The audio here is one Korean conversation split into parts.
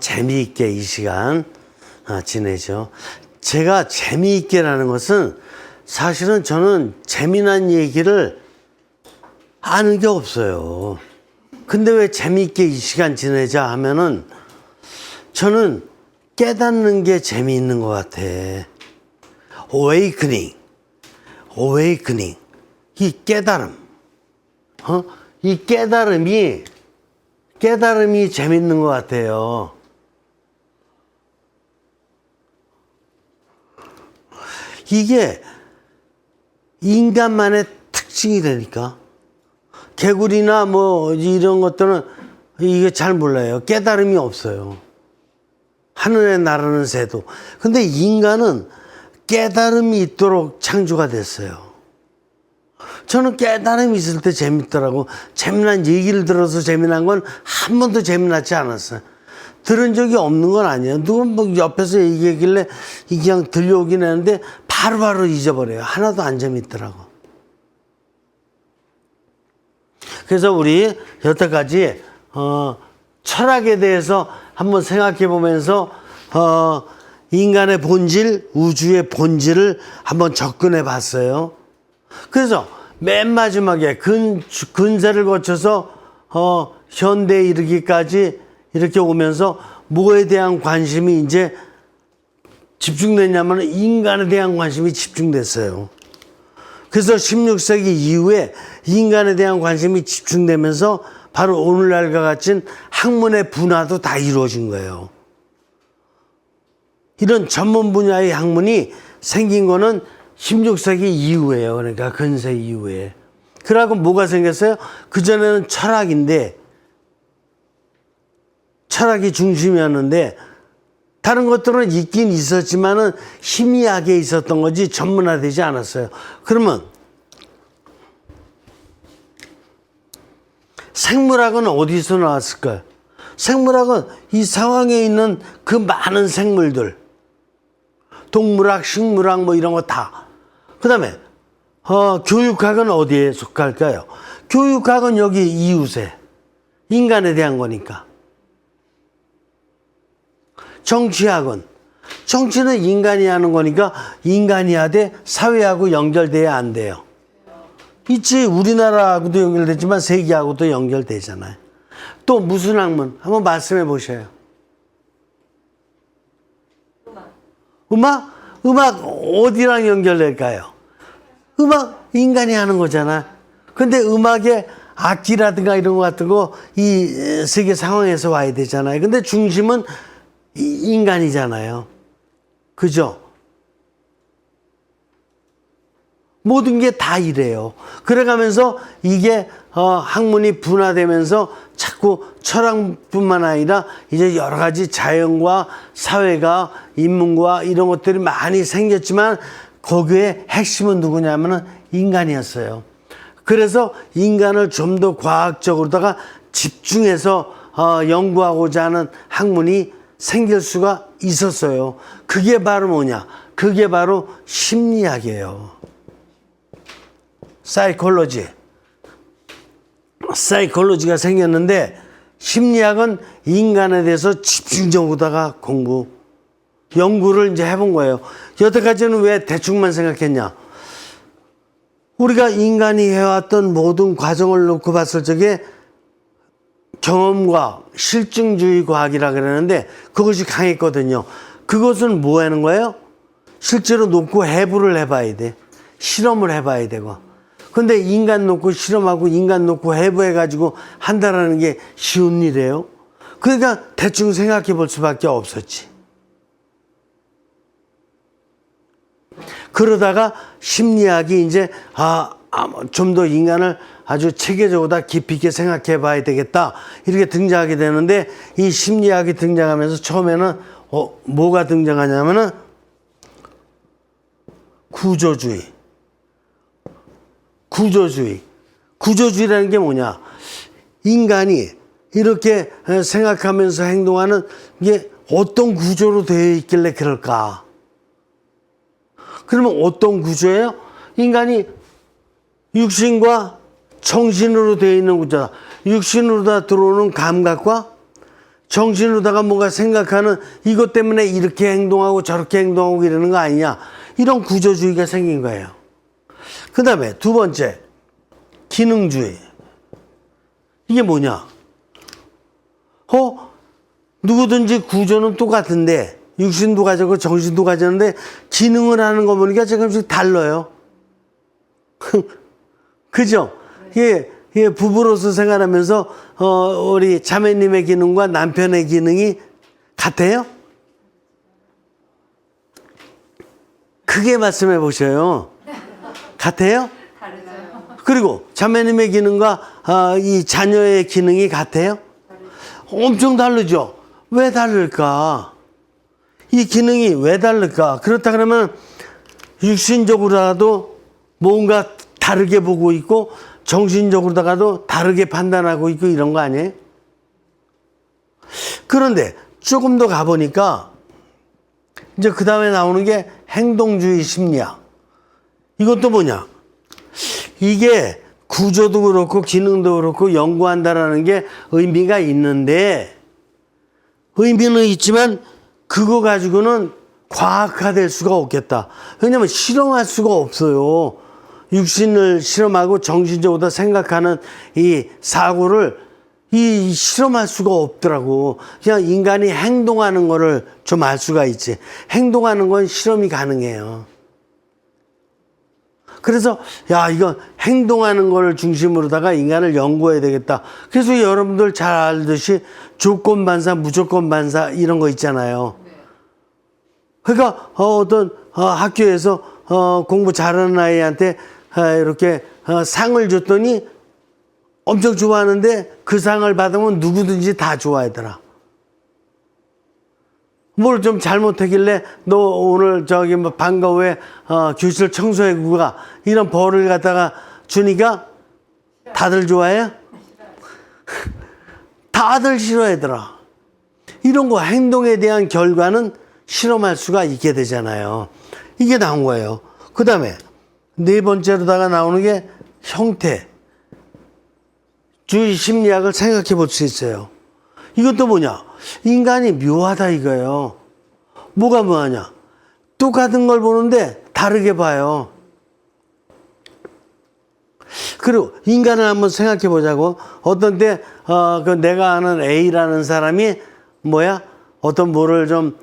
재미있게 이 시간 지내죠. 제가 재미있게라는 것은 사실은 저는 재미난 얘기를 아는 게 없어요. 근데 왜 재미있게 이 시간 지내자 하면은 저는 깨닫는 게 재미있는 것 같아. awakening. 이 깨달음. 이 깨달음이 재밌는 것 같아요. 이게 인간만의 특징이 되니까. 개구리나 뭐 이런 것들은 이게 잘 몰라요. 깨달음이 없어요. 하늘에 나르는 새도. 근데 인간은 깨달음이 있도록 창조가 됐어요. 저는 깨달음이 있을 때 재밌더라고. 재미난 얘기를 들어서 재미난 건 한 번도 재미나지 않았어요. 들은 적이 없는 건 아니에요. 누가 뭐 옆에서 얘기하길래 이게 그냥 들려오긴 했는데 바로바로 잊어버려요. 하나도 안 재밌더라고. 그래서 우리 여태까지 철학에 대해서 한번 생각해 보면서 인간의 본질, 우주의 본질을 한번 접근해 봤어요. 그래서 맨 마지막에 근세를 거쳐서 현대에 이르기까지 이렇게 오면서 뭐에 대한 관심이 이제 집중됐냐면 인간에 대한 관심이 집중됐어요. 그래서 16세기 이후에 인간에 대한 관심이 집중되면서 바로 오늘날과 같은 학문의 분화도 다 이루어진 거예요. 이런 전문 분야의 학문이 생긴 거는 16세기 이후에요. 그러니까 근세 이후에. 그러고 뭐가 생겼어요? 그전에는 철학인데, 철학이 중심이었는데, 다른 것들은 있긴 있었지만은 희미하게 있었던 거지 전문화되지 않았어요. 그러면 생물학은 어디서 나왔을까요? 생물학은 이 상황에 있는 그 많은 생물들, 동물학, 식물학 뭐 이런 거 다. 그 다음에 교육학은 어디에 속할까요? 교육학은 여기 이웃에 인간에 대한 거니까. 정치는 인간이 하는 거니까 인간이 하되 사회하고 연결돼야 안 돼요. 있지. 우리나라하고도 연결되지만 세계하고도 연결되잖아요. 또 무슨 학문? 한번 말씀해 보셔요. 음악 어디랑 연결될까요? 음악 인간이 하는 거잖아. 근데 음악에 악기라든가 이런 거 같은 거 이 세계 상황에서 와야 되잖아요. 근데 중심은 인간이잖아요. 그죠? 모든 게 다 이래요. 그래가면서 이게 학문이 분화되면서 자꾸 철학뿐만 아니라 이제 여러 가지 자연과 사회가 인문과 이런 것들이 많이 생겼지만 거기에 핵심은 누구냐면은 인간이었어요. 그래서 인간을 좀 더 과학적으로다가 집중해서 연구하고자 하는 학문이 생길 수가 있었어요. 그게 바로 뭐냐? 그게 바로 심리학이에요. 사이콜로지가 생겼는데 심리학은 인간에 대해서 집중적으로다가 연구를 이제 해본 거예요. 여태까지는 왜 대충만 생각했냐? 우리가 인간이 해왔던 모든 과정을 놓고 봤을 적에 경험과 실증주의 과학이라 그러는데 그것이 강했거든요. 그것은 뭐 하는 거예요? 실제로 놓고 해부를 해봐야 돼. 실험을 해봐야 되고. 근데 인간 놓고 실험하고 인간 놓고 해부해가지고 한다라는 게 쉬운 일이에요. 그러니까 대충 생각해 볼 수밖에 없었지. 그러다가 심리학이 이제 좀 더 인간을 아주 체계적으로 깊이 있게 생각해 봐야 되겠다 이렇게 등장하게 되는데 이 심리학이 등장하면서 처음에는 뭐가 등장하냐면은 구조주의라는 게 뭐냐? 인간이 이렇게 생각하면서 행동하는 게 어떤 구조로 되어 있길래 그럴까? 그러면 어떤 구조예요? 인간이 육신과 정신으로 되어 있는 구조다. 육신으로 다 들어오는 감각과 정신으로다가 뭔가 생각하는 이것 때문에 이렇게 행동하고 저렇게 행동하고 이러는 거 아니냐. 이런 구조주의가 생긴 거예요. 그 다음에 두 번째, 기능주의. 이게 뭐냐? 누구든지 구조는 똑같은데, 육신도 가졌고 정신도 가졌는데, 기능을 하는 거 보니까 조금씩 달라요. 그죠? 예, 부부로서 생활하면서, 우리 자매님의 기능과 남편의 기능이 같아요? 크게 말씀해 보셔요. 같아요? 그리고 자매님의 기능과 이 자녀의 기능이 같아요? 엄청 다르죠? 왜 다를까? 이 기능이 왜 다를까? 그렇다 그러면 육신적으로라도 뭔가 다르게 보고 있고 정신적으로다가도 다르게 판단하고 있고 이런 거 아니에요? 그런데 조금 더 가보니까 이제 그 다음에 나오는 게 행동주의 심리학. 이것도 뭐냐? 이게 구조도 그렇고 기능도 그렇고 연구한다라는 게 의미가 있는데, 의미는 있지만 그거 가지고는 과학화될 수가 없겠다. 왜냐면 실험할 수가 없어요. 육신을 실험하고 정신적으로 생각하는 이 사고를 실험할 수가 없더라고. 그냥 인간이 행동하는 거를 좀 알 수가 있지. 행동하는 건 실험이 가능해요. 그래서 이건 행동하는 거를 중심으로다가 인간을 연구해야 되겠다. 그래서 여러분들 잘 알듯이 조건 반사, 무조건 반사 이런 거 있잖아요. 그러니까 어떤 학교에서 공부 잘하는 아이한테 이렇게 상을 줬더니 엄청 좋아하는데 그 상을 받으면 누구든지 다 좋아하더라. 뭘 좀 잘못하길래 너 오늘 저기 뭐 방과 후에 교실 청소해고 가 이런 벌을 갖다가 주니까 다들 좋아해요? 다들 싫어하더라. 이런 거 행동에 대한 결과는 실험할 수가 있게 되잖아요. 이게 나온 거예요. 그 다음에 네 번째로다가 나오는 게 형태주의 심리학을 생각해 볼 수 있어요. 이것도 뭐냐? 인간이 묘하다 이거예요. 뭐가 묘하냐? 똑같은 걸 보는데 다르게 봐요. 그리고 인간을 한번 생각해 보자고. 어떤 때 내가 아는 A라는 사람이 어떤 뭐를 좀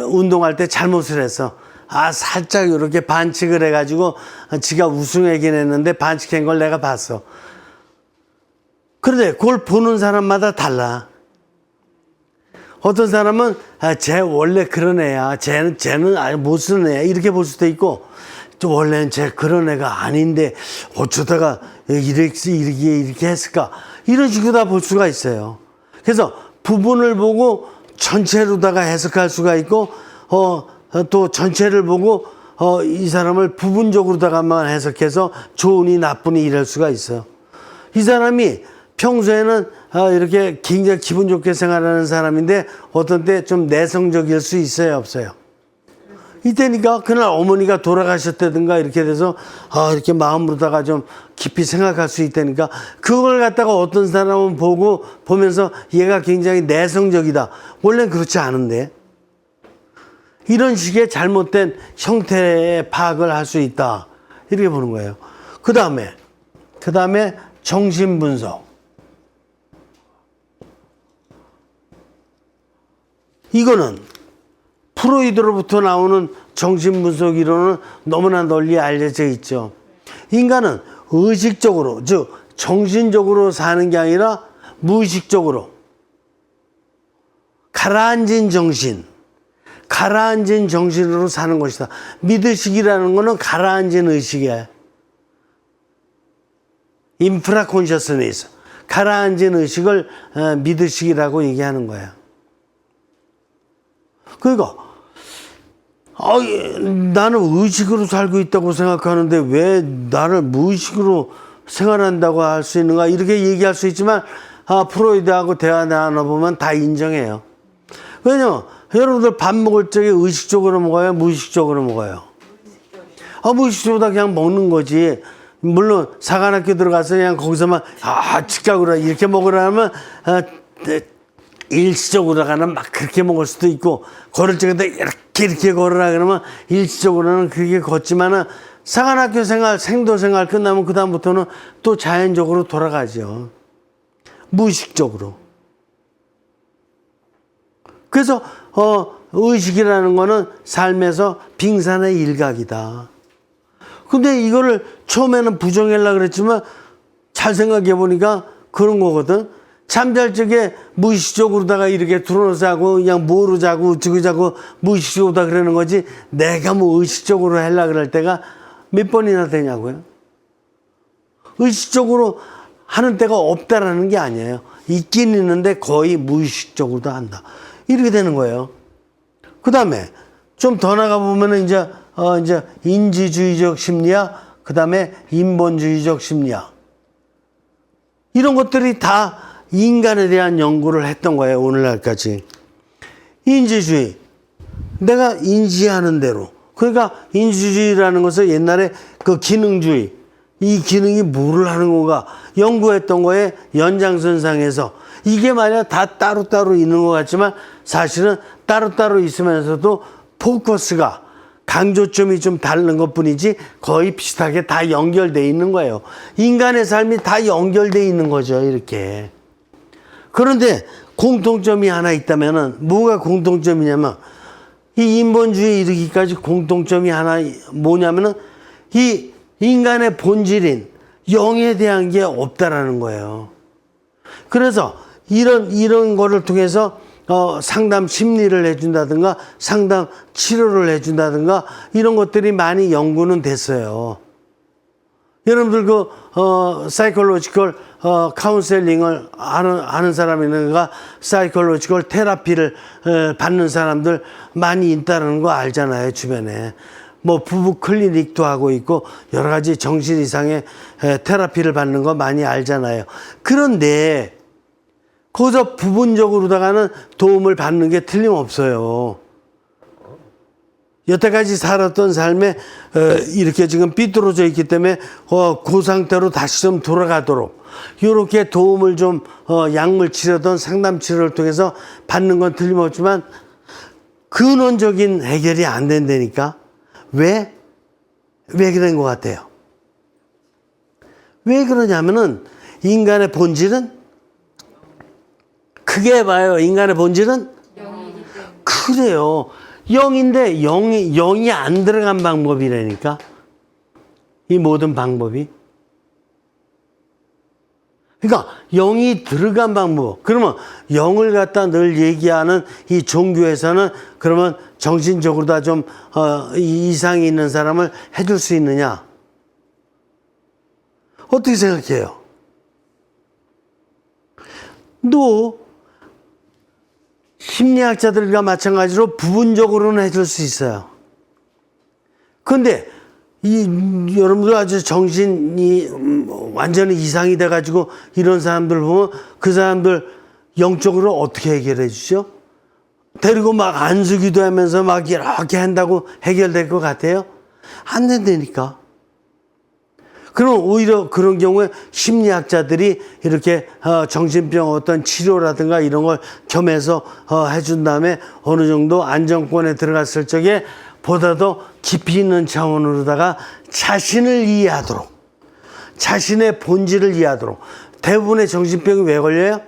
운동할 때 잘못을 했어. 살짝 이렇게 반칙을 해가지고 지가 우승하긴 했는데 반칙한 걸 내가 봤어. 그런데 그걸 보는 사람마다 달라. 어떤 사람은 쟤 원래 그런 애야. 쟤는 아예 못 쓰는 애야. 이렇게 볼 수도 있고, 또 원래는 쟤 그런 애가 아닌데 어쩌다가 이렇게 했을까? 이런 식으로 다 볼 수가 있어요. 그래서 부분을 보고 전체로다가 해석할 수가 있고, 또 전체를 보고 이 사람을 부분적으로다가만 해석해서 좋으니 나쁘니 이럴 수가 있어요. 이 사람이 평소에는 이렇게 굉장히 기분 좋게 생활하는 사람인데 어떤 때 좀 내성적일 수 있어요, 없어요? 이때니까 그날 어머니가 돌아가셨다든가 이렇게 돼서 이렇게 마음으로다가 좀 깊이 생각할 수 있다니까, 그걸 갖다가 어떤 사람은 보면서 얘가 굉장히 내성적이다. 원래는 그렇지 않은데 이런 식의 잘못된 형태의 파악을 할 수 있다. 이렇게 보는 거예요. 그 다음에 정신분석. 이거는 프로이드로부터 나오는 정신분석 이론은 너무나 널리 알려져 있죠. 인간은 의식적으로, 즉 정신적으로 사는 게 아니라 무의식적으로 가라앉은 정신으로 사는 것이다. 미드식이라는 거는 가라앉은 의식이에요. 인프라 콘셔스니스, 가라앉은 의식을 미드식이라고 얘기하는 거예요. 그러니까 나는 의식으로 살고 있다고 생각하는데 왜 나를 무의식으로 생활한다고 할 수 있는가, 이렇게 얘기할 수 있지만 프로이드하고 대화 나눠보면 다 인정해요. 왜냐면 여러분들 밥 먹을 적에 의식적으로 먹어요, 무의식적으로 먹어요? 무의식적으로 그냥 먹는 거지. 물론 사관학교 들어가서 그냥 거기서만 즉각으로 이렇게 먹으라면 일시적으로다가는 막 그렇게 먹을 수도 있고, 걸을 적에도 이렇게 걸으라 그러면 일시적으로는 그렇게 걷지만은 사관학교 생활, 생도 생활 끝나면 그다음부터는 또 자연적으로 돌아가죠. 무의식적으로. 그래서 의식이라는 거는 삶에서 빙산의 일각이다. 근데 이거를 처음에는 부정하려고 그랬지만 잘 생각해 보니까 그런 거거든. 잠잘 적에 무의식적으로다가 이렇게 들어놓아서 자고 그냥 뭐로 자고 어쩌고 자고 무의식적으로 다 그러는 거지, 내가 뭐 의식적으로 하려고 그럴 때가 몇 번이나 되냐고요. 의식적으로 하는 때가 없다라는 게 아니에요. 있긴 있는데 거의 무의식적으로도 한다. 이렇게 되는 거예요. 그 다음에 좀 더 나가 보면은 이제 인지주의적 심리학, 그 다음에 인본주의적 심리학. 이런 것들이 다 인간에 대한 연구를 했던 거예요. 오늘날까지. 인지주의. 내가 인지하는 대로. 그러니까 인지주의라는 것은 옛날에 그 기능주의. 이 기능이 뭐를 하는 건가 연구했던 거에 연장선상에서 이게 만약 다 따로따로 있는 것 같지만 사실은 따로따로 있으면서도 포커스가 강조점이 좀 다른 것 뿐이지 거의 비슷하게 다 연결되어 있는 거예요. 인간의 삶이 다 연결되어 있는 거죠. 이렇게. 그런데 공통점이 하나 있다면은 뭐가 공통점이냐면 이 인본주의에 이르기까지 공통점이 하나 뭐냐면은 이 인간의 본질인 영에 대한 게 없다라는 거예요. 그래서 이런 거를 통해서 상담 심리를 해준다든가 상담 치료를 해준다든가 이런 것들이 많이 연구는 됐어요. 여러분들 그 사이콜로지컬 카운셀링을 아는 사람이니까 사이콜로지컬 테라피를 받는 사람들 많이 있다는 거 알잖아요. 주변에 뭐 부부 클리닉도 하고 있고 여러 가지 정신 이상의 테라피를 받는 거 많이 알잖아요. 그런데 거기서 부분적으로다가는 도움을 받는 게 틀림없어요. 여태까지 살았던 삶에 이렇게 지금 삐뚤어져 있기 때문에 그 상태로 다시 좀 돌아가도록 이렇게 도움을 좀 약물 치료든 상담 치료를 통해서 받는 건 틀림없지만 근원적인 해결이 안 된다니까. 왜 그런 것 같아요? 왜 그러냐면은 인간의 본질은 크게 봐요. 인간의 본질은 그래요. 영인데 영이 안 들어간 방법이라니까. 이 모든 방법이. 그러니까 영이 들어간 방법. 그러면 영을 갖다 늘 얘기하는 이 종교에서는 그러면 정신적으로 다 좀 이상이 있는 사람을 해줄 수 있느냐? 어떻게 생각해요? 또 심리학자들과 마찬가지로 부분적으로는 해줄 수 있어요. 그런데 여러분들 아주 정신이 완전히 이상이 돼가지고 이런 사람들 보면 그 사람들 영적으로 어떻게 해결해 주죠? 데리고 막 안수기도 하면서 막 이렇게 한다고 해결될 것 같아요? 안 된다니까. 그럼 오히려 그런 경우에 심리학자들이 이렇게 정신병 어떤 치료라든가 이런 걸 겸해서 해준 다음에 어느 정도 안정권에 들어갔을 적에 보다 더 깊이 있는 차원으로다가 자신을 이해하도록, 자신의 본질을 이해하도록. 대부분의 정신병이 왜 걸려요?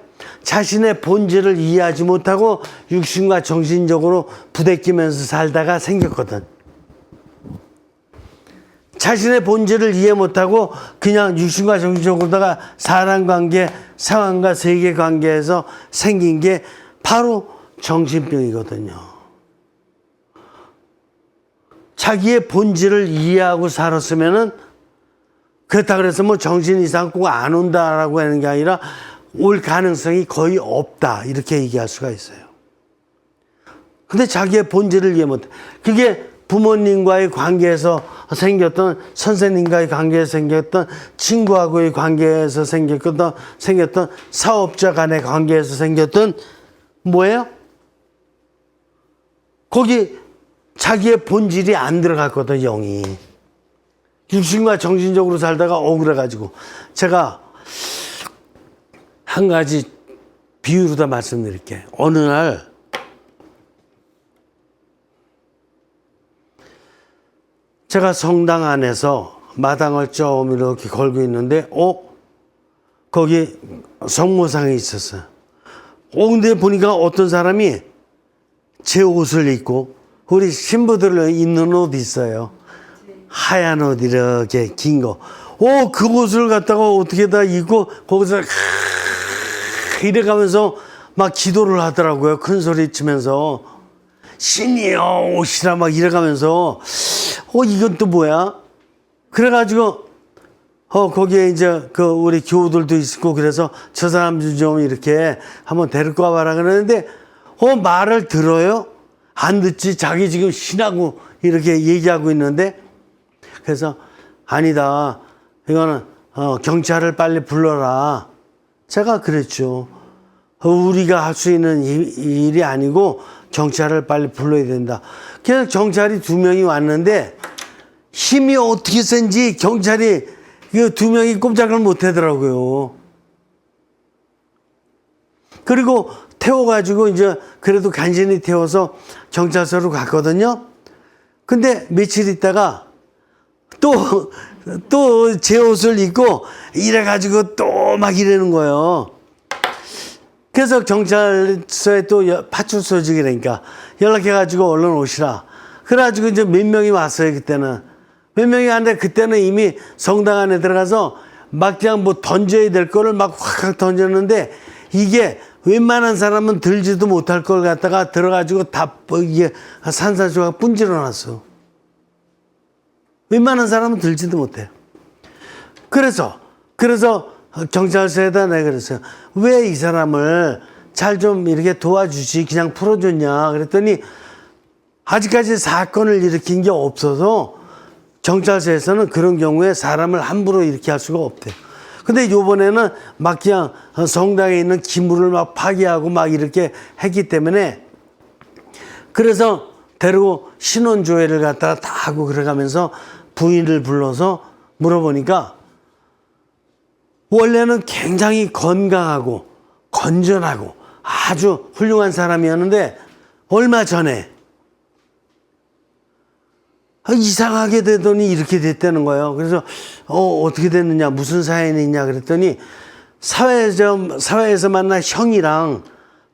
자신의 본질을 이해하지 못하고 육신과 정신적으로 부대끼면서 살다가 생겼거든. 자신의 본질을 이해 못하고 그냥 육신과 정신적으로다가 사람 관계, 상황과 세계 관계에서 생긴 게 바로 정신병이거든요. 자기의 본질을 이해하고 살았으면은 그렇다 그래서 뭐 정신 이상 꼭 안 온다라고 하는 게 아니라 올 가능성이 거의 없다 이렇게 얘기할 수가 있어요. 근데 자기의 본질을 이해 못해. 그게 부모님과의 관계에서 생겼던, 선생님과의 관계에서 생겼던, 친구하고의 관계에서 생겼던 사업자 간의 관계에서 생겼던 뭐예요? 거기 자기의 본질이 안 들어갔거든, 영이. 육신과 정신적으로 살다가 억울해가지고. 제가 한 가지 비유로 다 말씀드릴게. 어느 날 제가 성당 안에서 마당을 좀 이렇게 걸고 있는데 거기 성모상이 있었어요. 근데 보니까 어떤 사람이 제 옷을 입고, 우리 신부들 입는 옷 있어요. 하얀 옷 이렇게 긴 거. 그 옷을 갖다가 어떻게 다 입고 거기서 이래가면서 막 기도를 하더라고요. 큰 소리 치면서. 신이여 오시라 막 이래가면서 이건 또 뭐야? 그래가지고 거기에 이제 우리 교우들도 있고 그래서 저 사람들 좀 이렇게 한번 데리고 와봐라 그러는데 말을 들어요? 안 듣지. 자기 지금 신하고 이렇게 얘기하고 있는데, 그래서 아니다. 이거는 경찰을 빨리 불러라. 제가 그랬죠. 우리가 할 수 있는 일이 아니고 경찰을 빨리 불러야 된다. 그래서 경찰이 2명이 왔는데 힘이 어떻게 센지 경찰이 그 2명이 꼼짝을 못 하더라고요. 그리고 태워가지고 이제 그래도 간신히 태워서 경찰서로 갔거든요. 근데 며칠 있다가 또 제 옷을 입고 이래가지고 또 막 이러는 거예요. 그래서 경찰서에 또 파출소 직이라니까 연락해가지고 얼른 오시라. 그래가지고 이제 몇 명이 왔어요, 그때는. 몇 명이 왔는데 그때는 이미 성당 안에 들어가서 막 그냥 뭐 던져야 될 거를 막 확 던졌는데, 이게 웬만한 사람은 들지도 못할 걸 갖다가 들어가지고 다 이게 산산조각 분질러 놨어. 웬만한 사람은 들지도 못해. 그래서 경찰서에다 내가 그랬어요. 왜 이 사람을 잘 좀 이렇게 도와주지 그냥 풀어줬냐 그랬더니 아직까지 사건을 일으킨 게 없어서 경찰서에서는 그런 경우에 사람을 함부로 이렇게 할 수가 없대요. 근데 요번에는 막 그냥 성당에 있는 기물을 막 파괴하고 막 이렇게 했기 때문에, 그래서 데리고 신원조회를 갖다가 다 하고 그래가면서 부인을 불러서 물어보니까 원래는 굉장히 건강하고 건전하고 아주 훌륭한 사람이었는데 얼마 전에 이상하게 되더니 이렇게 됐다는 거예요. 그래서 어떻게 됐느냐, 무슨 사연이 있냐 그랬더니 사회에서 만난 형이랑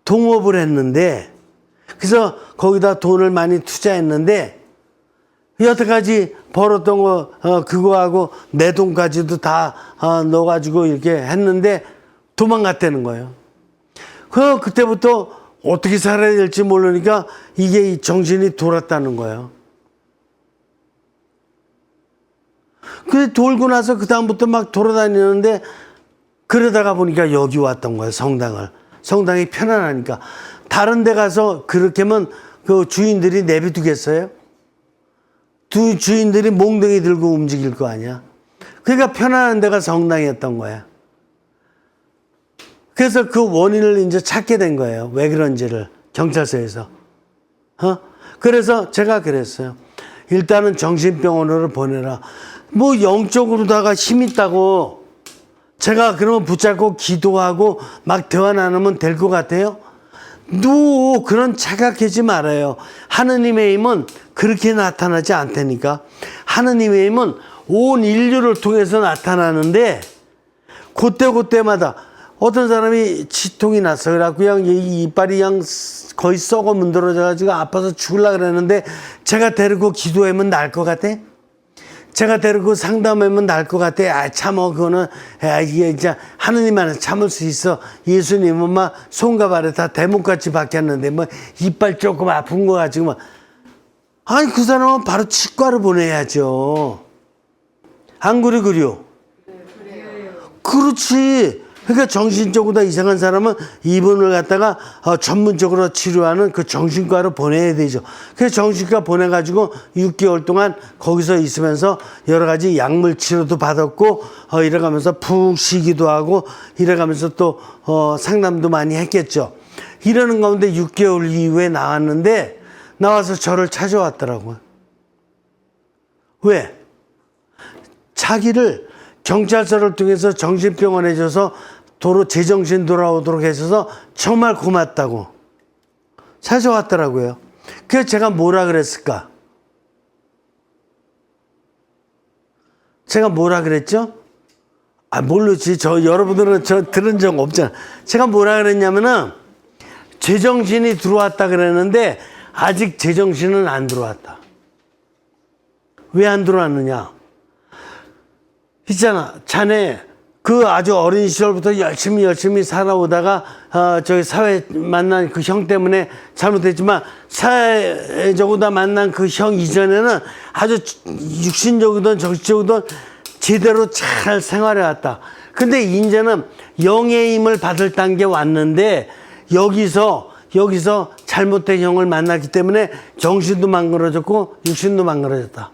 동업을 했는데, 그래서 거기다 돈을 많이 투자했는데 여태까지 벌었던 거 그거하고 내 돈까지도 다 넣어가지고 이렇게 했는데 도망갔다는 거예요. 그때부터 어떻게 살아야 될지 모르니까 이게 정신이 돌았다는 거예요. 그래 돌고 나서 그 다음부터 막 돌아다니는데, 그러다가 보니까 여기 왔던 거예요. 성당이 편안하니까. 다른 데 가서 그렇게 하면 그 주인들이 내비두겠어요? 주인들이 몽둥이 들고 움직일 거 아니야. 그러니까 편안한 데가 성당이었던 거야. 그래서 그 원인을 이제 찾게 된 거예요. 왜 그런지를 경찰서에서. 그래서 제가 그랬어요. 일단은 정신병원으로 보내라. 뭐 영적으로다가 힘 있다고 제가 그러면 붙잡고 기도하고 막 대화 나누면 될 것 같아요? 그런 착각하지 말아요. 하느님의 힘은 그렇게 나타나지 않다니까. 하느님의 힘은 온 인류를 통해서 나타나는데 그때마다 어떤 사람이 치통이 났어. 그래갖고 그냥 이빨이 그냥 거의 썩어 문드러져가지고 아파서 죽으려고 그랬는데 제가 데리고 기도하면 나을 것 같아? 제가 데리고 상담하면 나을 것 같아? 참어, 그거는, 이게 진짜 하느님만은 참을 수 있어. 예수님은 막 손과 발에 다 대목같이 박혔는데 뭐 이빨 조금 아픈 거 가지고 막. 아니, 그 사람은 바로 치과를 보내야죠. 안 그래요? 그렇지. 그러니까 정신적으로 다 이상한 사람은 이분을 갖다가 전문적으로 치료하는 그 정신과로 보내야 되죠. 그래서 정신과 보내가지고 6개월 동안 거기서 있으면서 여러 가지 약물 치료도 받았고 이래가면서 푹 쉬기도 하고 이래가면서 또 상담도 많이 했겠죠. 이러는 가운데 6개월 이후에 나왔는데 나와서 저를 찾아왔더라고요. 왜? 자기를 경찰서를 통해서 정신병원에 줘서 도로 제정신 돌아오도록 해줘서 정말 고맙다고 찾아왔더라고요. 그래서 제가 뭐라 그랬을까? 제가 뭐라 그랬죠? 모르지. 여러분들은 저 들은 적 없잖아. 제가 뭐라 그랬냐면은, 제정신이 들어왔다 그랬는데, 아직 제정신은 안 들어왔다. 왜 안 들어왔느냐? 있잖아. 자네, 그 아주 어린 시절부터 열심히 살아오다가, 저기 사회 만난 그 형 때문에 잘못했지만, 사회적으로 만난 그 형 이전에는 아주 육신적이든 정신적이든 제대로 잘 생활해 왔다. 근데 이제는 영의 힘을 받을 단계 왔는데 여기서 잘못된 형을 만났기 때문에 정신도 망가졌고 육신도 망가졌다.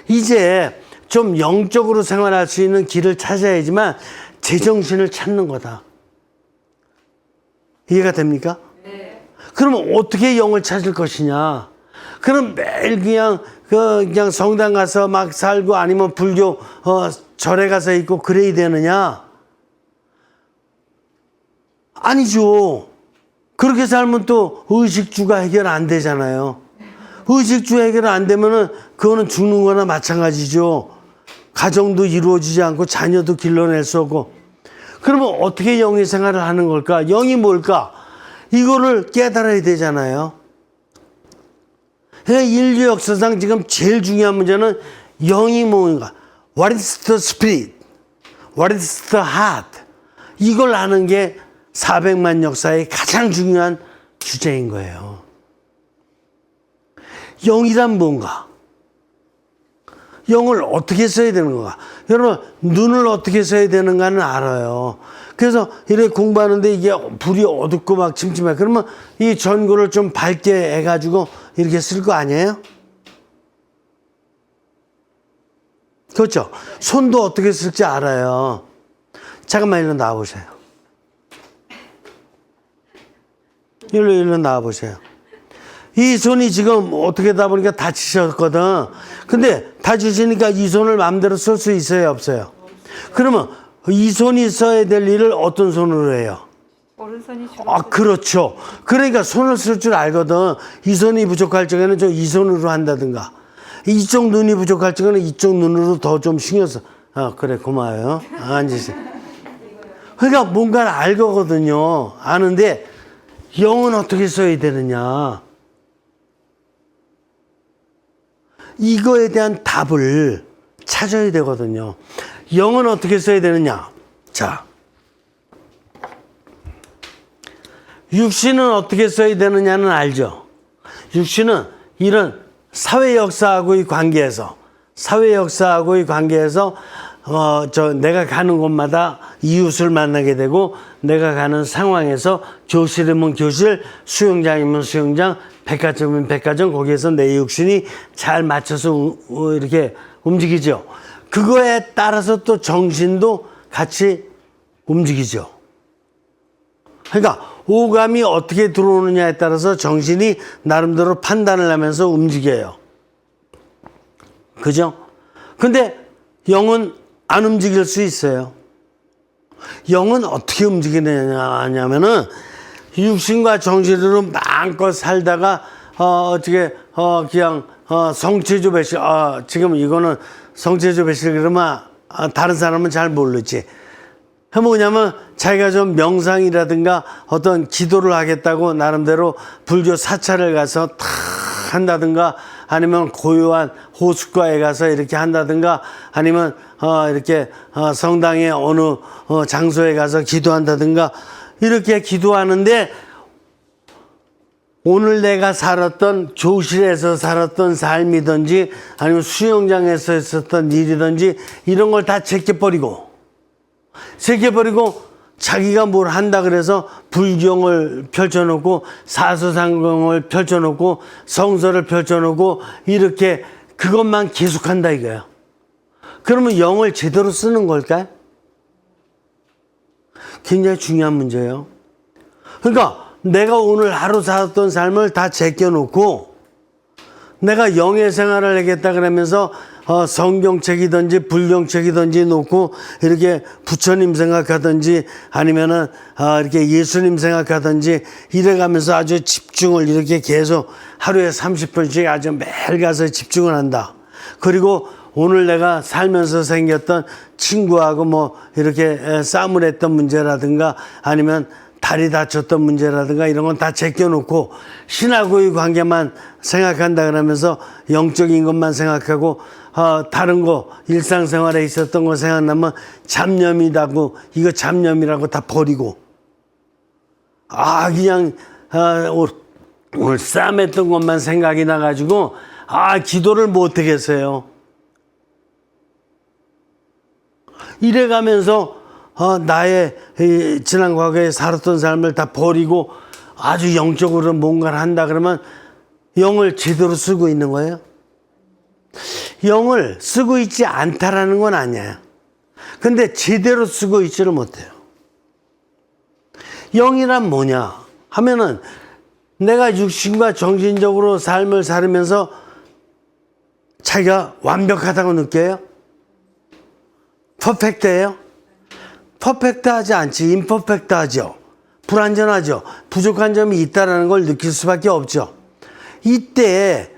이제 좀 영적으로 생활할 수 있는 길을 찾아야지만 제정신을 찾는 거다. 이해가 됩니까? 네. 그러면 어떻게 영을 찾을 것이냐? 그럼 매일 그냥 성당 가서 막 살고 아니면 불교 절에 가서 있고 그래야 되느냐? 아니죠. 그렇게 살면 또 의식주가 해결 안 되잖아요. 의식주 해결 안 되면은 그거는 죽는 거나 마찬가지죠. 가정도 이루어지지 않고 자녀도 길러낼 수 없고. 그러면 어떻게 영의 생활을 하는 걸까? 영이 뭘까? 이거를 깨달아야 되잖아요. 인류 역사상 지금 제일 중요한 문제는 영이 뭔가. What is the spirit? What is the heart? 이걸 아는 게 400만 역사의 가장 중요한 주제인 거예요. 영이란 뭔가? 영을 어떻게 써야 되는 건가? 여러분, 눈을 어떻게 써야 되는가는 알아요. 그래서 이렇게 공부하는데 이게 불이 어둡고 막 침침해. 그러면 이 전구를 좀 밝게 해가지고 이렇게 쓸 거 아니에요? 그렇죠? 손도 어떻게 쓸지 알아요. 잠깐만 일로 나와보세요. 일로 나와보세요. 이 손이 지금 어떻게 다 보니까 다치셨거든. 근데 다치시니까 이 손을 마음대로 쓸 수 있어요, 없어요? 그러면 이 손이 써야 될 일을 어떤 손으로 해요? 오른손이 주로. 그렇죠. 그러니까 손을 쓸 줄 알거든. 이 손이 부족할 적에는 좀 이 손으로 한다든가. 이쪽 눈이 부족할 적에는 이쪽 눈으로 더 좀 신경 써. 그래, 고마워요. 앉으세요. 그러니까 뭔가를 알거든요. 아는데 영은 어떻게 써야 되느냐. 이거에 대한 답을 찾아야 되거든요. 영은 어떻게 써야 되느냐. 자, 육신은 어떻게 써야 되느냐는 알죠. 육신은 이런 사회 역사하고의 관계에서 내가 가는 곳마다 이웃을 만나게 되고, 내가 가는 상황에서 교실이면 교실, 수영장이면 수영장, 백화점이면 백화점, 거기에서 내 육신이 잘 맞춰서 이렇게 움직이죠. 그거에 따라서 또 정신도 같이 움직이죠. 그러니까 오감이 어떻게 들어오느냐에 따라서 정신이 나름대로 판단을 하면서 움직여요. 그죠? 근데 영은 안 움직일 수 있어요. 영은 어떻게 움직이느냐면은 육신과 정신으로 마음껏 살다가 성체조 배실, 지금 이거는 성체조 배실 그러면 다른 사람은 잘 모르지. 뭐냐면 자기가 좀 명상이라든가 어떤 기도를 하겠다고 나름대로 불교 사찰을 가서 탁 한다든가, 아니면 고요한 호숫가에 가서 이렇게 한다든가, 아니면 이렇게 성당의 어느 장소에 가서 기도한다든가, 이렇게 기도하는데 오늘 내가 살았던 교실에서 살았던 삶이든지 아니면 수영장에서 있었던 일이든지 이런 걸 다 제껴버리고 자기가 뭘 한다 그래서 불경을 펼쳐놓고 사서상경을 펼쳐놓고 성서를 펼쳐놓고 이렇게 그것만 계속한다 이거야. 그러면 영을 제대로 쓰는 걸까요? 굉장히 중요한 문제예요. 그러니까 내가 오늘 하루 살았던 삶을 다 제껴놓고 내가 영의 생활을 하겠다 그러면서 성경책이든지 불경책이든지 놓고 이렇게 부처님 생각하든지 아니면은 이렇게 예수님 생각하든지 이래가면서 아주 집중을 이렇게 계속 하루에 30분씩 아주 매일 가서 집중을 한다. 그리고 오늘 내가 살면서 생겼던 친구하고 뭐 이렇게 싸움을 했던 문제라든가 아니면 다리 다쳤던 문제라든가 이런 건 다 제껴놓고 신하고의 관계만 생각한다 그러면서 영적인 것만 생각하고 다른 거 일상생활에 있었던 거 생각나면 잡념이라고 이거 잡념이라고 다 버리고 그냥 오늘 싸움했던 것만 생각이 나가지고 기도를 못 하겠어요. 이래가면서 나의 지난 과거에 살았던 삶을 다 버리고 아주 영적으로 뭔가를 한다 그러면 영을 제대로 쓰고 있는 거예요. 영을 쓰고 있지 않다라는 건 아니에요. 근데 제대로 쓰고 있지를 못해요. 영이란 뭐냐 하면은 내가 육신과 정신적으로 삶을 살면서 자기가 완벽하다고 느껴요? 퍼펙트예요? 퍼펙트하지 않지. 임퍼펙트하죠. 불완전하죠. 부족한 점이 있다는 걸 느낄 수밖에 없죠. 이때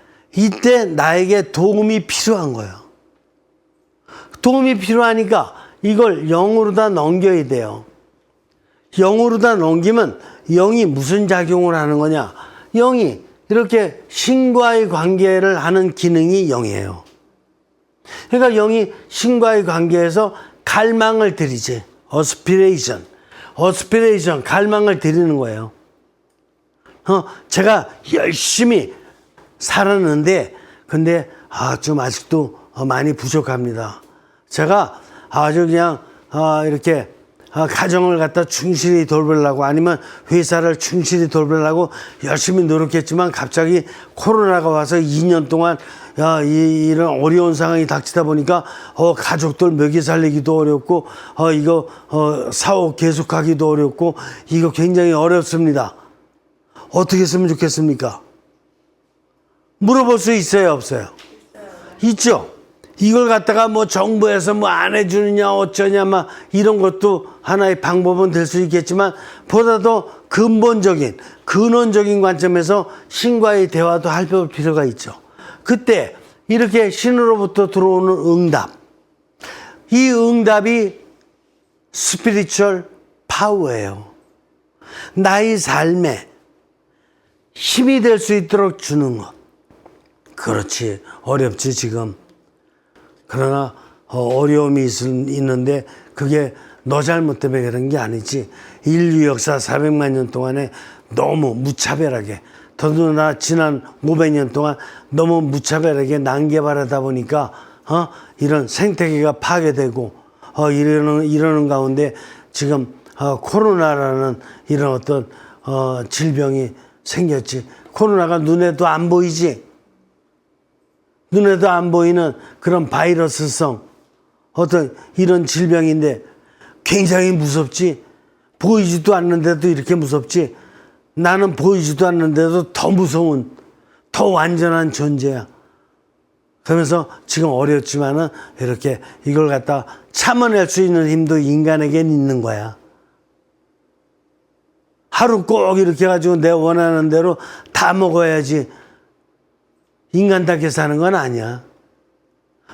나에게 도움이 필요한 거예요. 도움이 필요하니까 이걸 영으로 다 넘겨야 돼요. 영으로 다 넘기면 영이 무슨 작용을 하는 거냐. 영이 이렇게 신과의 관계를 하는 기능이 영이에요. 그러니까 영이 신과의 관계에서 갈망을 드리지. 어스피레이션, 갈망을 드리는 거예요. 제가 열심히 살았는데, 근데, 좀 아직도 많이 부족합니다. 제가 아주 그냥, 이렇게, 가정을 갖다 충실히 돌보려고 아니면 회사를 충실히 돌보려고 열심히 노력했지만 갑자기 코로나가 와서 2년 동안 이런 어려운 상황이 닥치다 보니까 가족들 먹이 살리기도 어렵고 이거 사업 계속하기도 어렵고 이거 굉장히 어렵습니다. 어떻게 했으면 좋겠습니까? 물어볼 수 있어요, 없어요? 있죠. 이걸 갖다가 뭐 정부에서 뭐 안 해주느냐 어쩌냐 막 이런 것도 하나의 방법은 될 수 있겠지만 보다 더 근원적인 관점에서 신과의 대화도 할 필요가 있죠. 그때 이렇게 신으로부터 들어오는 응답, 이 응답이 스피리추얼 파워예요. 나의 삶에 힘이 될 수 있도록 주는 것. 그렇지, 어렵지 지금. 그러나 어려움이 있는데 그게 너 잘못 때문에 그런 게 아니지. 인류 역사 400만 년 동안에 너무 무차별하게, 더더나 지난 500년 동안 너무 무차별하게 난개발하다 보니까 이런 생태계가 파괴되고 이러는 가운데 지금 코로나라는 이런 어떤 질병이 생겼지. 코로나가 눈에도 안 보이지. 눈에도 안 보이는 그런 바이러스성 어떤 이런 질병인데 굉장히 무섭지. 보이지도 않는데도 이렇게 무섭지. 나는 보이지도 않는데도 더 무서운, 더 완전한 존재야. 그러면서 지금 어렵지만은 이렇게 이걸 갖다 참아낼 수 있는 힘도 인간에겐 있는 거야. 하루 꼭 이렇게 해가지고 내 원하는 대로 다 먹어야지. 인간답게 사는 건 아니야.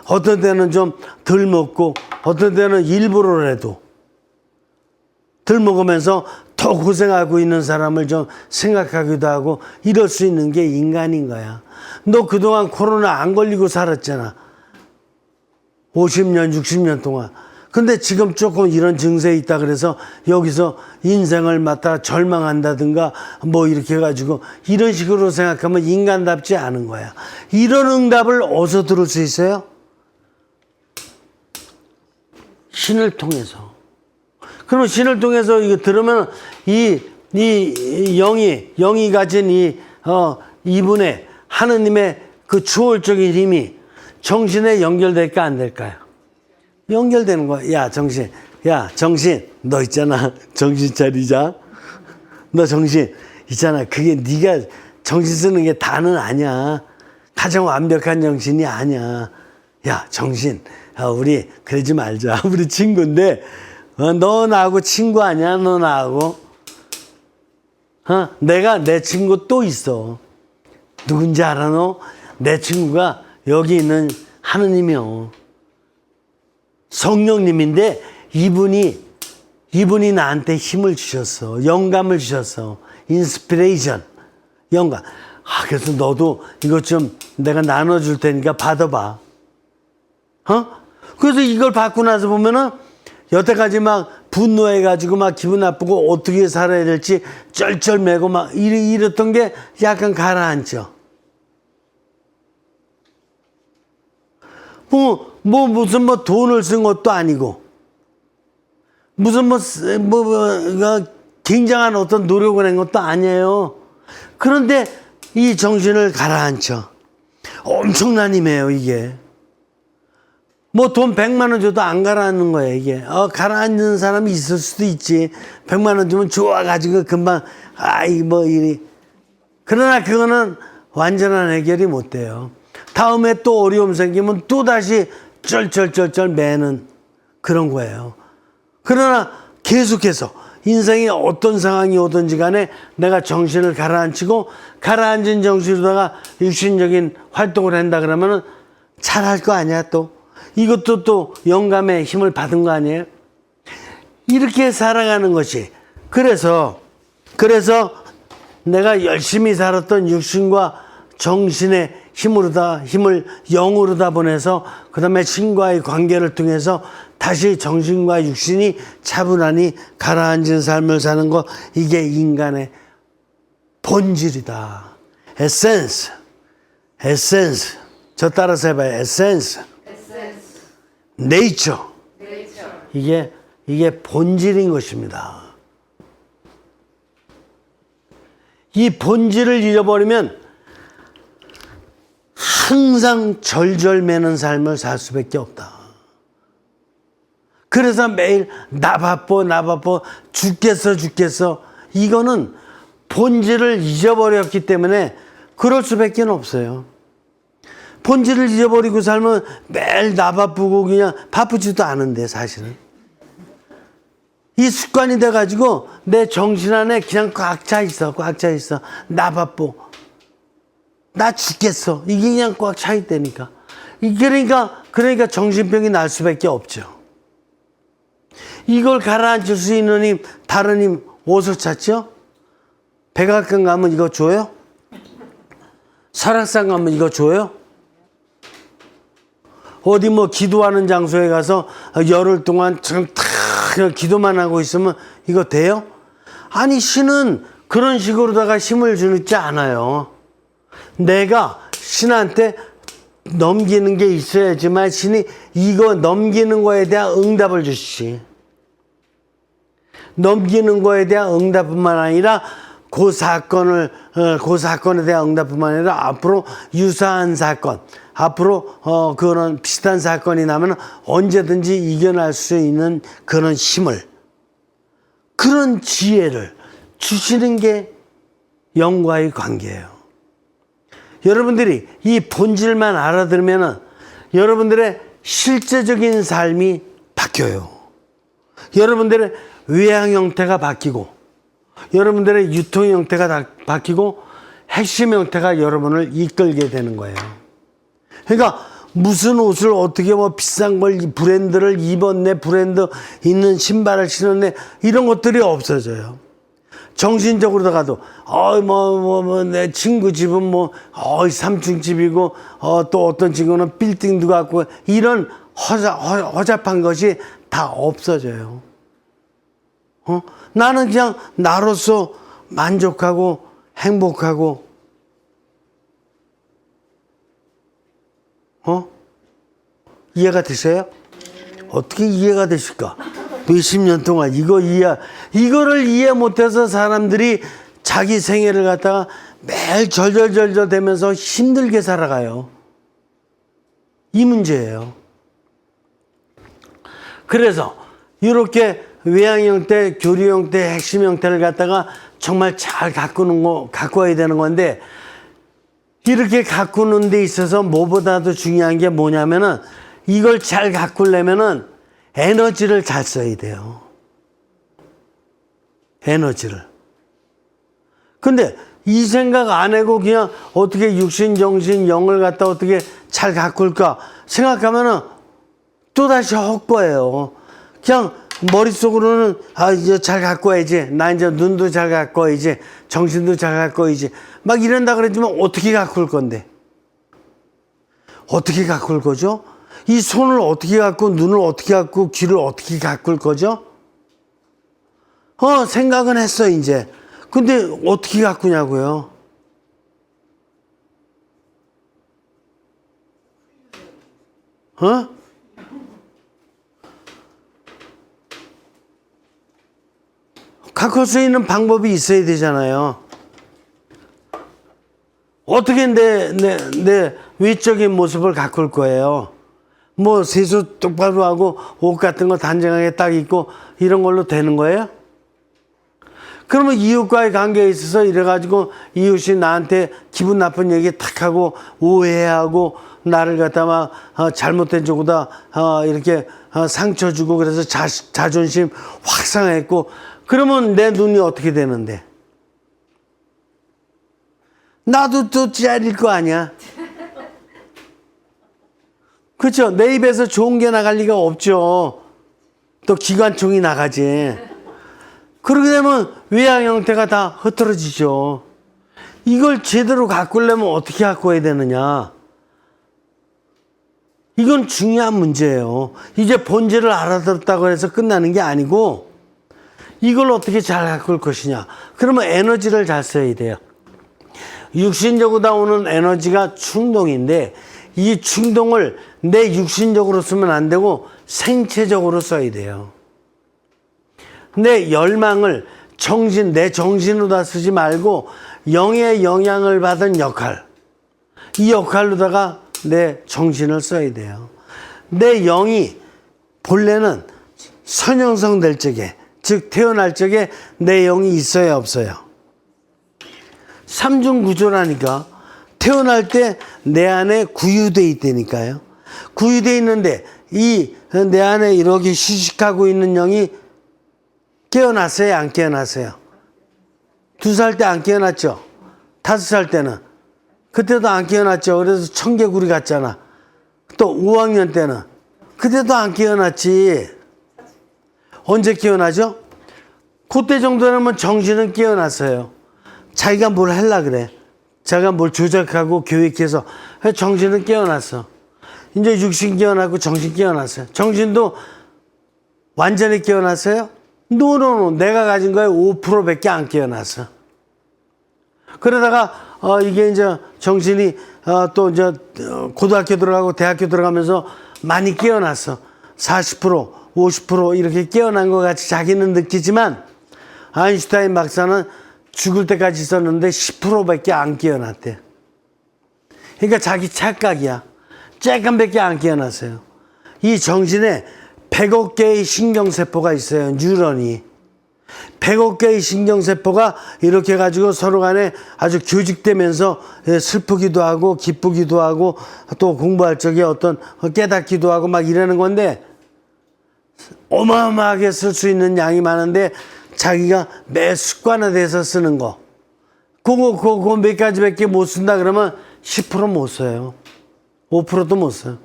어떤 때는 좀 덜 먹고 어떤 때는 일부러라도 덜 먹으면서 더 고생하고 있는 사람을 좀 생각하기도 하고 이럴 수 있는 게 인간인 거야. 너 그동안 코로나 안 걸리고 살았잖아. 50년, 60년 동안. 근데 지금 조금 이런 증세 있다 그래서 여기서 인생을 맡아 절망한다든가 뭐 이렇게 해가지고 이런 식으로 생각하면 인간답지 않은 거야. 이런 응답을 어디서 들을 수 있어요? 신을 통해서. 그러면 신을 통해서 이거 들으면 이 영이 가진 이분의 하느님의 그 초월적인 힘이 정신에 연결될까 안 될까요? 연결되는 거야. 야, 정신, 너 있잖아. 정신 차리자. 너 정신 있잖아. 그게 네가 정신 쓰는 게 다는 아니야. 가장 완벽한 정신이 아니야. 야, 정신. 우리 그러지 말자. 우리 친구인데, 너 나하고 친구 아니야? 너 나하고? 내가 내 친구 또 있어. 누군지 알아, 너? 내 친구가 여기 있는 하느님이요. 성령님인데, 이분이 나한테 힘을 주셨어. 영감을 주셨어. 인스피레이션. 영감. 그래서 너도 이것 좀 내가 나눠줄 테니까 받아봐. 그래서 이걸 받고 나서 보면은 여태까지 막 분노해가지고 막 기분 나쁘고 어떻게 살아야 될지 쩔쩔매고 막 이랬던 게 약간 가라앉죠. 무슨 돈을 쓴 것도 아니고 무슨 굉장한 어떤 노력을 한 것도 아니에요. 그런데 이 정신을 가라앉혀. 엄청난 힘이에요, 이게. 돈 100만 원 줘도 안 가라앉는 거예요, 이게. 가라앉는 사람이 있을 수도 있지. 100만 원 주면 좋아가지고 금방, 이리. 그러나 그거는 완전한 해결이 못 돼요. 다음에 또 어려움 생기면 또 다시 쩔쩔쩔쩔 매는 그런 거예요. 그러나 계속해서 인생에 어떤 상황이 오든지 간에 내가 정신을 가라앉히고 가라앉은 정신으로다가 육신적인 활동을 한다 그러면은 잘할 거 아니야 또. 이것도 또 영감의 힘을 받은 거 아니에요? 이렇게 살아가는 것이. 그래서 내가 열심히 살았던 육신과 정신의 힘을 영으로다 보내서 그 다음에 신과의 관계를 통해서 다시 정신과 육신이 차분하니 가라앉은 삶을 사는 것, 이게 인간의 본질이다. 에센스. 저 따라서 해봐요. 에센스. 네이처. 이게 본질인 것입니다. 이 본질을 잃어버리면 항상 절절매는 삶을 살 수밖에 없다. 그래서 매일 나 바빠 죽겠어. 이거는 본질을 잊어버렸기 때문에 그럴 수밖에 없어요. 본질을 잊어버리고 살면 매일 나 바쁘고 그냥 바쁘지도 않은데 사실은. 이 습관이 돼가지고 내 정신 안에 그냥 꽉 차 있어. 나 바빠. 나 죽겠어. 이게 그냥 꽉 차 있다니까. 그러니까 정신병이 날 수밖에 없죠. 이걸 가라앉힐 수 있는 힘, 다른 힘 어디서 찾죠? 백악관 가면 이거 줘요? 설악산 가면 이거 줘요? 어디 기도하는 장소에 가서 열흘 동안 기도만 하고 있으면 이거 돼요? 아니, 신은 그런 식으로다가 힘을 주지 않아요. 내가 신한테 넘기는 게 있어야지만 신이 이거 넘기는 거에 대한 응답을 주시지. 넘기는 거에 대한 응답뿐만 아니라 그 사건에 대한 응답뿐만 아니라 앞으로 유사한 사건, 앞으로 그런 비슷한 사건이 나면 언제든지 이겨낼 수 있는 그런 힘을, 그런 지혜를 주시는 게 영과의 관계예요. 여러분들이 이 본질만 알아들으면 여러분들의 실제적인 삶이 바뀌어요. 여러분들의 외향 형태가 바뀌고 여러분들의 유통 형태가 바뀌고 핵심 형태가 여러분을 이끌게 되는 거예요. 그러니까 무슨 옷을 어떻게 비싼 걸 브랜드를 입었네, 브랜드 있는 신발을 신었네, 이런 것들이 없어져요. 정신적으로다가도 내 친구 집은 3층 집이고 또 어떤 친구는 빌딩도 갖고 이런 허잡한 것이 다 없어져요. 나는 그냥 나로서 만족하고 행복하고 이해가 되세요? 어떻게 이해가 되실까? 몇십 년 동안 이거를 이해 못해서 사람들이 자기 생애를 갖다가 매일 절절절절 되면서 힘들게 살아가요. 이 문제예요. 그래서 이렇게 외향 형태, 교류 형태, 핵심 형태를 갖다가 정말 잘 가꿔야 되는 건데, 이렇게 가꾸는 데 있어서 뭐보다도 중요한 게 뭐냐면은 이걸 잘 가꾸려면은 에너지를 잘 써야 돼요. 에너지를. 근데 이 생각 안 하고 그냥 어떻게 육신, 정신, 영을 갖다 어떻게 잘 가꿀까 생각하면은 또다시 헛거예요. 그냥 머릿속으로는 이제 잘 가꿔야지. 나 이제 눈도 잘 가꿔야지. 정신도 잘 가꿔야지. 막 이런다 그러지만 어떻게 가꿀 건데? 어떻게 가꿀 거죠? 이 손을 어떻게 갖고 눈을 어떻게 갖고 귀를 어떻게 가꿀 거죠? 생각은 했어 이제. 근데 어떻게 가꾸냐고요? 가꿀 수 있는 방법이 있어야 되잖아요. 어떻게 내 외적인 모습을 가꿀 거예요? 뭐 세수 똑바로 하고 옷 같은 거 단정하게 딱 입고 이런 걸로 되는 거예요? 그러면 이웃과의 관계에 있어서 이래가지고 이웃이 나한테 기분 나쁜 얘기 탁 하고 오해하고 나를 갖다 막 잘못된 쪽으로 이렇게 상처 주고 그래서 자존심 확 상했고 그러면 내 눈이 어떻게 되는데? 나도 또 찌아릴 거 아니야? 그렇죠? 내 입에서 좋은 게 나갈 리가 없죠. 또 기관총이 나가지. 그렇게 되면 외양 형태가 다 흐트러지죠. 이걸 제대로 가꾸려면 어떻게 가꿔야 되느냐? 이건 중요한 문제예요. 이제 본질을 알아들었다고 해서 끝나는 게 아니고 이걸 어떻게 잘 가꿀 것이냐. 그러면 에너지를 잘 써야 돼요. 육신적으로 나오는 에너지가 충동인데 이 충동을 내 육신적으로 쓰면 안 되고 생체적으로 써야 돼요. 내 열망을 내 정신으로 다 쓰지 말고 영의 영향을 받은 역할, 이 역할로다가 내 정신을 써야 돼요. 내 영이 본래는 선형성 될 적에, 즉 태어날 적에 내 영이 있어야 없어요? 삼중구조라니까. 태어날 때 내 안에 구유돼 있다니까요. 구유돼 있는데 이 내 안에 이렇게 휴식하고 있는 영이 깨어났어요? 안 깨어났어요? 2살 때 안 깨어났죠? 5살 때는? 그때도 안 깨어났죠? 그래서 청개구리 같잖아. 또 5학년 때는? 그때도 안 깨어났지. 언제 깨어나죠? 그때 정도라면 정신은 깨어났어요. 자기가 뭘 하려 그래. 자기가 뭘 조작하고 교육해서 정신은 깨어났어. 이제 육신 깨어났고 정신 깨어났어요. 정신도 완전히 깨어났어요? 노노노. 내가 가진 거에 5%밖에 안 깨어났어. 그러다가 이게 이제 정신이 또 이제 고등학교 들어가고 대학교 들어가면서 많이 깨어났어. 40%, 50% 이렇게 깨어난 것 같이 자기는 느끼지만 아인슈타인 박사는 죽을 때까지 있었는데 10%밖에 안 깨어났대. 그러니까 자기 착각이야. 조금밖에 안 깨어났어요. 이 정신에 100억 개의 신경세포가 있어요. 뉴런이. 100억 개의 신경세포가 이렇게 해가지고 서로 간에 아주 교직되면서 슬프기도 하고 기쁘기도 하고 또 공부할 적에 어떤 깨닫기도 하고 막 이러는 건데 어마어마하게 쓸 수 있는 양이 많은데 자기가 매 습관화돼서 쓰는 거. 그거 몇 가지밖에 못 쓴다 그러면 10% 못 써요. 5%도 못 써요.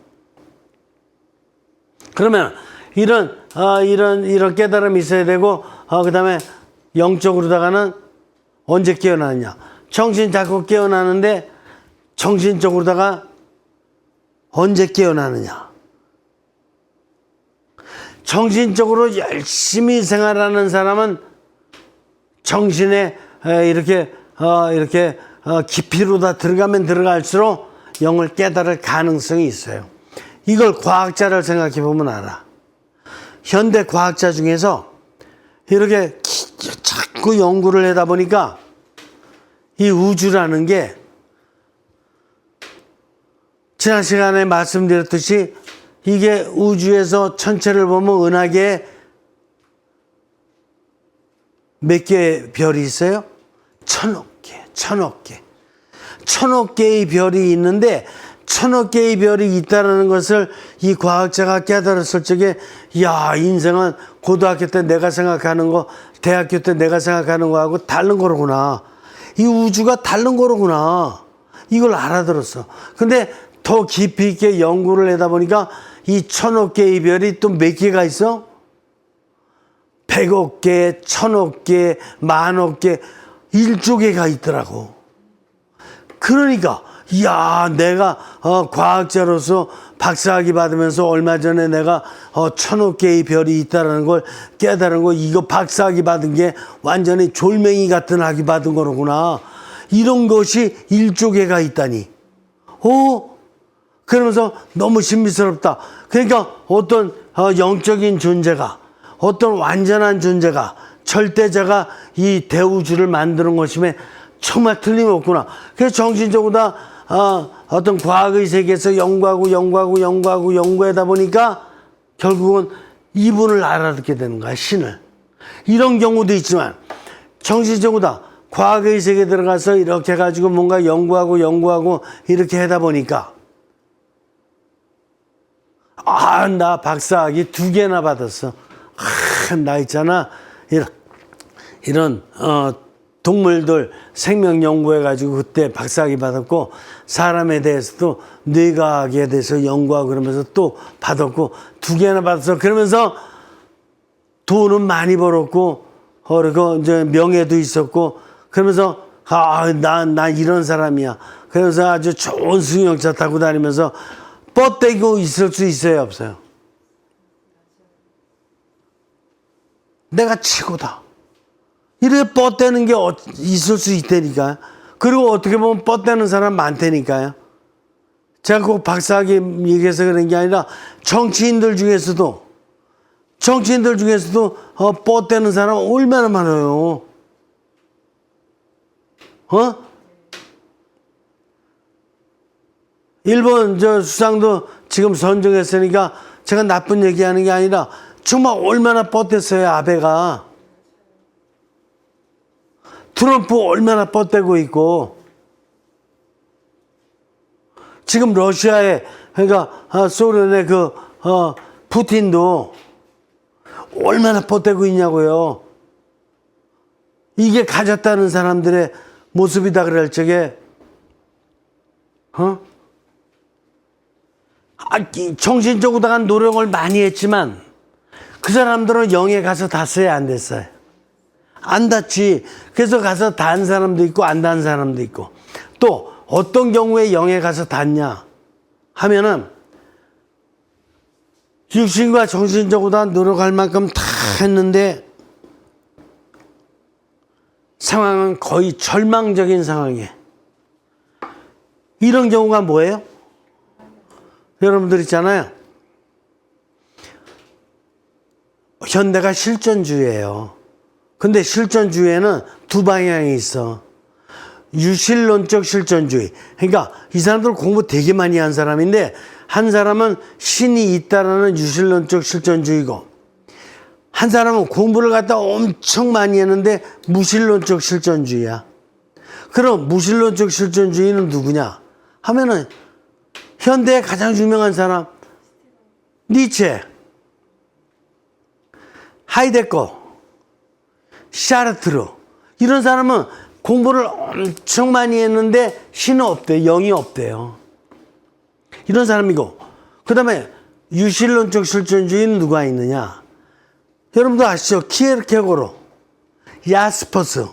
그러면 이런 깨달음이 있어야 되고, 그 다음에 영적으로다가는 언제 깨어나느냐. 정신 자꾸 깨어나는데 정신적으로다가 언제 깨어나느냐. 정신적으로 열심히 생활하는 사람은 정신에 이렇게 깊이로 다 들어가면 들어갈수록 영을 깨달을 가능성이 있어요. 이걸 과학자를 생각해 보면 알아. 현대 과학자 중에서 이렇게 자꾸 연구를 하다 보니까 이 우주라는 게 지난 시간에 말씀드렸듯이 이게 우주에서 천체를 보면 은하계에 몇 개의 별이 있어요? 1000억 개. 천억 개의 별이 있는데 천억 개의 별이 있다는 것을 이 과학자가 깨달았을 적에 야, 인생은 고등학교 때 내가 생각하는 거, 대학교 때 내가 생각하는 거하고 다른 거로구나. 이 우주가 다른 거로구나. 이걸 알아들었어. 근데 더 깊이 있게 연구를 하다 보니까 이 천억 개의 별이 또 몇 개가 있어? 100억 개, 1000억 개, 10,000억 개, 1조 개가 있더라고. 그러니까 이야, 내가 과학자로서 박사학위 받으면서 얼마 전에 내가 1000억 개의 별이 있다는 걸 깨달은 거, 이거 박사학위 받은 게 완전히 졸맹이 같은 학위 받은 거로구나. 이런 것이 1조 개가 있다니. 그러면서 너무 신비스럽다. 그러니까 어떤 영적인 존재가, 어떤 완전한 존재가, 절대자가 이 대우주를 만드는 것임에 정말 틀림없구나. 그래서 정신적으로 다 어떤 과학의 세계에서 연구하다 보니까 결국은 이분을 알아듣게 되는 거야, 신을. 이런 경우도 있지만 정신적으로 다 과학의 세계에 들어가서 이렇게 해가지고 뭔가 연구하고 이렇게 하다 보니까 나 박사학위 2개나 받았어. 나 있잖아. 이런 동물들 생명 연구해가지고 그때 박사학위 받았고, 사람에 대해서도 뇌과학에 대해서 연구하고 그러면서 또 받았고 2개나 받았어. 그러면서 돈은 많이 벌었고, 그리고 이제 명예도 있었고, 그러면서 나 이런 사람이야. 그래서 아주 좋은 승용차 타고 다니면서 뻗대고 있을 수 있어요, 없어요? 내가 최고다. 이렇게 뻗대는 게 있을 수 있다니까요. 그리고 어떻게 보면 뻗대는 사람 많다니까요. 제가 꼭 박사학위 얘기해서 그런 게 아니라 정치인들 중에서도 뻗대는 사람 얼마나 많아요. 일본 수상도 지금 선정했으니까 제가 나쁜 얘기하는 게 아니라 정말 얼마나 뻗댔어요, 아베가. 트럼프 얼마나 뻗대고 있고, 지금 러시아에, 그러니까 소련의 푸틴도 얼마나 뻗대고 있냐고요. 이게 가졌다는 사람들의 모습이다 그럴 적에 정신적으로 노력을 많이 했지만 그 사람들은 영에 가서 닿았어요, 안 됐어요? 안 닿지. 그래서 가서 닿은 사람도 있고 안 닿은 사람도 있고, 또 어떤 경우에 영에 가서 닿냐 하면은 육신과 정신적으로 다 노력할 만큼 다 했는데 상황은 거의 절망적인 상황이에요. 이런 경우가 뭐예요? 여러분들 있잖아요. 현대가 실존주의예요. 근데 실존주의에는 두 방향이 있어. 유실론적 실존주의. 그러니까 이 사람들 공부 되게 많이 한 사람인데, 한 사람은 신이 있다라는 유실론적 실존주의고, 한 사람은 공부를 갖다 엄청 많이 했는데 무실론적 실존주의야. 그럼 무실론적 실존주의는 누구냐 하면은 현대의 가장 유명한 사람, 니체, 하이데거, 샤르트르. 이런 사람은 공부를 엄청 많이 했는데 신은 없대요. 영이 없대요. 이런 사람이고, 그 다음에 유실론적 실존주의는 누가 있느냐? 여러분도 아시죠? 키에르케고르, 야스퍼스.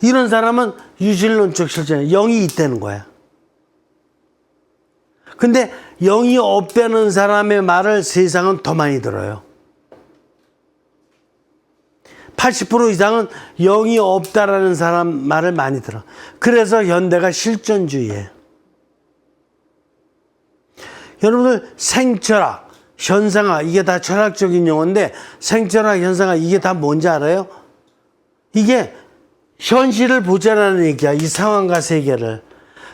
이런 사람은 유실론적 실존주의, 영이 있다는 거야. 근데 영이 없다는 사람의 말을 세상은 더 많이 들어요. 80% 이상은 영이 없다라는 사람 말을 많이 들어. 그래서 현대가 실존주의예요. 여러분들 생철학, 현상학, 이게 다 철학적인 용어인데, 생철학, 현상학, 이게 다 뭔지 알아요? 이게 현실을 보자라는 얘기야. 이 상황과 세계를.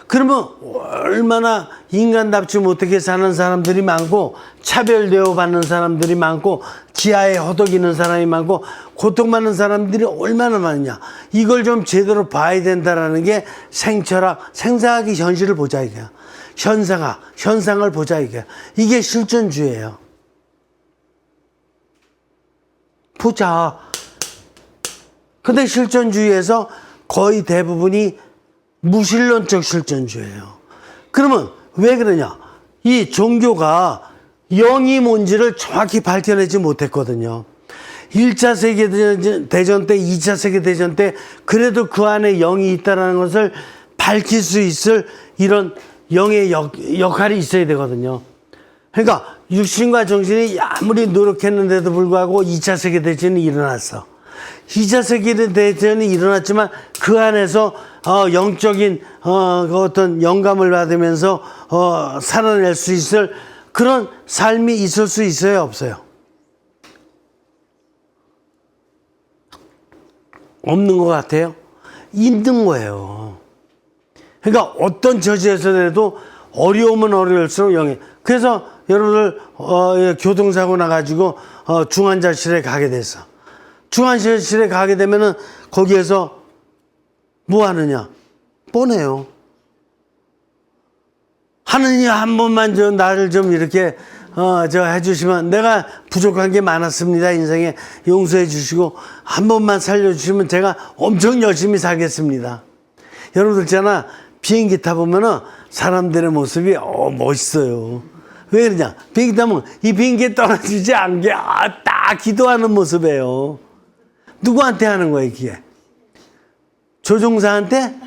그러면 얼마나 인간답지 못하게 사는 사람들이 많고, 차별 대우받는 사람들이 많고, 지하에 허덕이는 사람이 많고 고통받는 사람들이 얼마나 많으냐. 이걸 좀 제대로 봐야 된다라는 게 생철학, 생사학의 현실을 보자 이거야. 현상을 보자 이거야. 이게 실존주의예요. 보자. 근데 실존주의에서 거의 대부분이 무신론적 실존주의예요. 그러면 왜 그러냐? 이 종교가 영이 뭔지를 정확히 밝혀내지 못했거든요. 1차 세계대전 때, 2차 세계대전 때 그래도 그 안에 영이 있다는 것을 밝힐 수 있을 이런 영의 역할이 있어야 되거든요. 그러니까 육신과 정신이 아무리 노력했는데도 불구하고 2차 세계대전이 일어났어. 2차 세계대전이 일어났지만 그 안에서 영적인 그 어떤 영감을 받으면서 살아낼 수 있을 그런 삶이 있을 수 있어요, 없어요? 없는 것 같아요? 있는 거예요. 그러니까 어떤 처지에서라도 어려우면 어려울수록 영이. 그래서 여러분들 교통사고 나가지고 중환자실에 가게 됐어. 중환자실에 가게 되면은 거기에서 뭐 하느냐? 뻔해요. 하느님 한 번만 나를 좀 이렇게 해주시면, 내가 부족한 게 많았습니다. 인생에 용서해 주시고 한 번만 살려주시면 제가 엄청 열심히 살겠습니다. 여러분들 있잖아, 비행기 타보면은 사람들의 모습이 멋있어요. 왜 그러냐? 비행기 타면 이 비행기에 떨어지지 않게 딱 기도하는 모습이에요. 누구한테 하는 거예요, 이게? 조종사한테?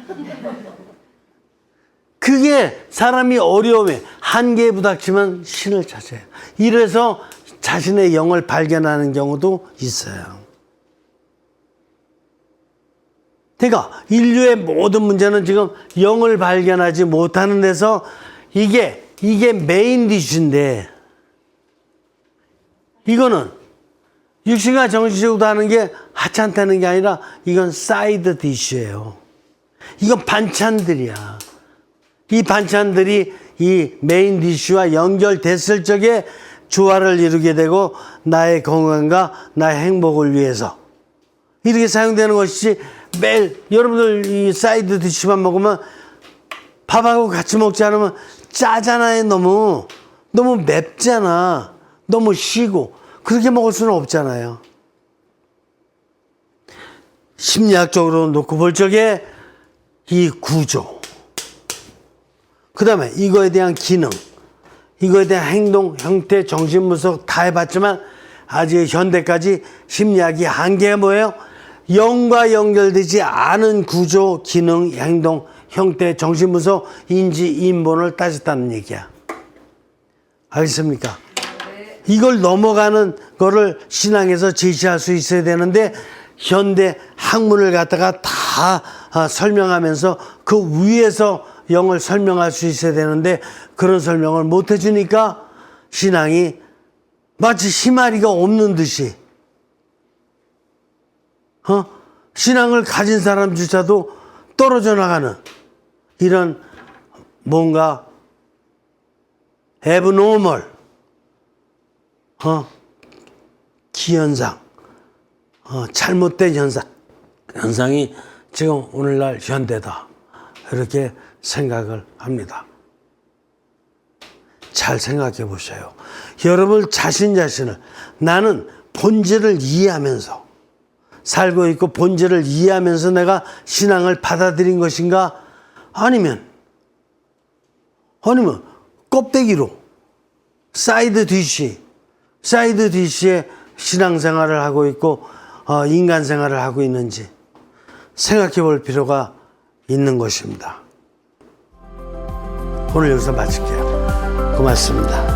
그게 사람이 어려움에 한계에 부닥치면 신을 찾아요. 이래서 자신의 영을 발견하는 경우도 있어요. 그러니까 인류의 모든 문제는 지금 영을 발견하지 못하는 데서 이게 메인 이슈인데, 이거는 육신과 정신적으로 하는 게 하찮다는 게 아니라 이건 사이드 디쉬예요. 이건 반찬들이야. 이 반찬들이 이 메인 디쉬와 연결됐을 적에 조화를 이루게 되고 나의 건강과 나의 행복을 위해서 이렇게 사용되는 것이지, 매일 여러분들 이 사이드 디쉬만 먹으면 밥하고 같이 먹지 않으면 짜잖아요. 너무 맵잖아. 너무 시고 그렇게 먹을 수는 없잖아요. 심리학적으로 놓고 볼 적에 이 구조, 그 다음에 이거에 대한 기능, 이거에 대한 행동, 형태, 정신 분석 다 해봤지만 아직 현대까지 심리학이 한계가 뭐예요? 영과 연결되지 않은 구조, 기능, 행동, 형태, 정신 분석, 인지, 인본을 따졌다는 얘기야. 알겠습니까? 이걸 넘어가는 거를 신앙에서 제시할 수 있어야 되는데, 현대 학문을 갖다가 다 설명하면서 그 위에서 영을 설명할 수 있어야 되는데 그런 설명을 못 해주니까 신앙이 마치 희마리가 없는 듯이, 신앙을 가진 사람조차도 떨어져 나가는 이런 뭔가 abnormal 기현상, 잘못된 현상이 지금 오늘날 현대다, 이렇게 생각을 합니다. 잘 생각해 보세요. 여러분 자신을, 나는 본질을 이해하면서 살고 있고 본질을 이해하면서 내가 신앙을 받아들인 것인가, 아니면 껍데기로 사이드 디쉬의 신앙생활을 하고 있고 인간 생활을 하고 있는지 생각해 볼 필요가 있는 것입니다. 오늘 여기서 마칠게요. 고맙습니다.